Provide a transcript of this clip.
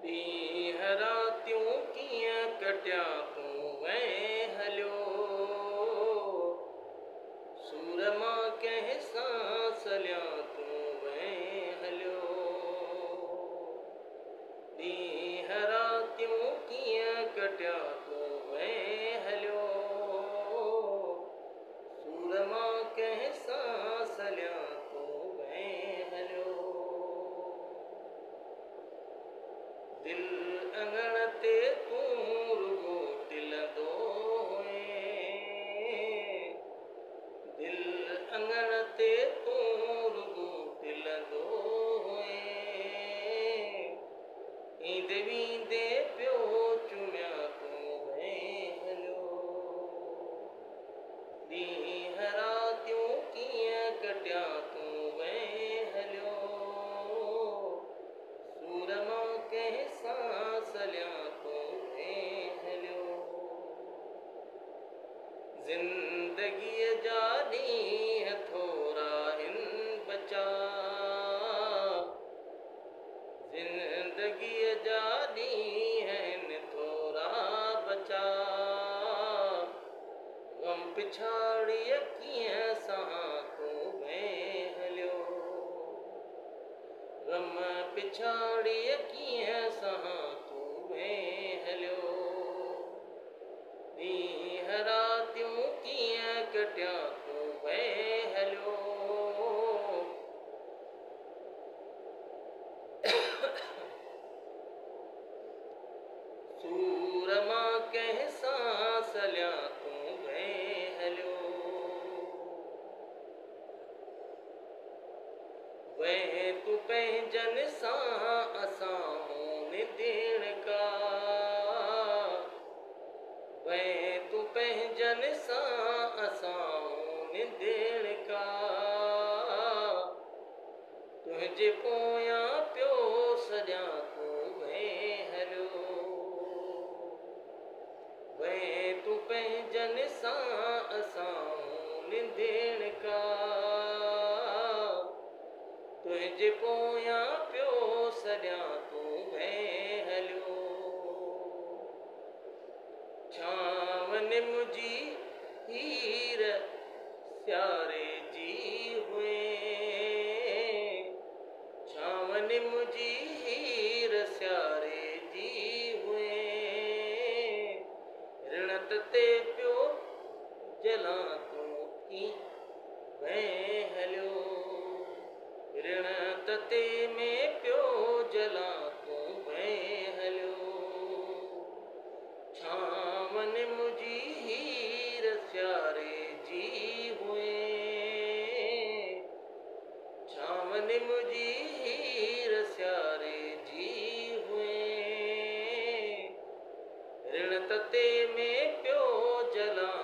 ॾींहं रातियूं कीअं कटिया तूं वएं हलियो, सूर मां कंहिं सां सलियां तूं वएं हलियो। ॾींहं रातियूं कीअं कटिया तूं वएं हलियो, सूर मां कंहिं सां सलियां तूं वएं हलियो। दिल अंगण ते तूं रुगो टिलंदो हुएं, दिल अंगण ते तूं रुगो टिलंदो हुएं, ईंदे वींदे पियो चुमिया तूं वएं हलियो। ॾींहं रातियूं कीअं कटिया तूं वएं हलियो, सूर मां कंहिं सां सलियां तूं वएं हलियो। ज़िंदगीअ जा ॾींहं थोरा आहिनि बचा, ज़िंदगीअ जा ॾींहं आहिनि थोरा बचा, ग़म पिछाड़ीअ कीअं सां तूं वएं हलियो, ग़म पिछाड़ीअ कीअं सां तूं वएं हलियो। ॾींहं रातियूं कीअं कटिया तूं वएं हलियो, सूर मां कंहिं सां सलियां तूं वएं हलियो। वएं तूं पंहिंजनि सां असां होन देण का, वएं तूं पंहिंजनि सां असां होन देण का, तुंहिंजे पोयां पियो सॼां तूं वएं हलियो। वएं तूं पंहिंजनि सां असां होन देण का, तुंहिंजे पोयां पियो सॼां तूं वएं हलियो। छांव निम जी हीर सियारे जी हुएं, छांव निम जी हीर सियारे जी हुएं, रिणत ते पियो जलां तूं थी वएं हलियो, रिणत ते में पियो जलां तूं वएं हलियो। छांव निम जी हीर सियारे जी हुएं, छांव निम जी हीर सियारे जी हुएं, रिणत ते में पियो जलां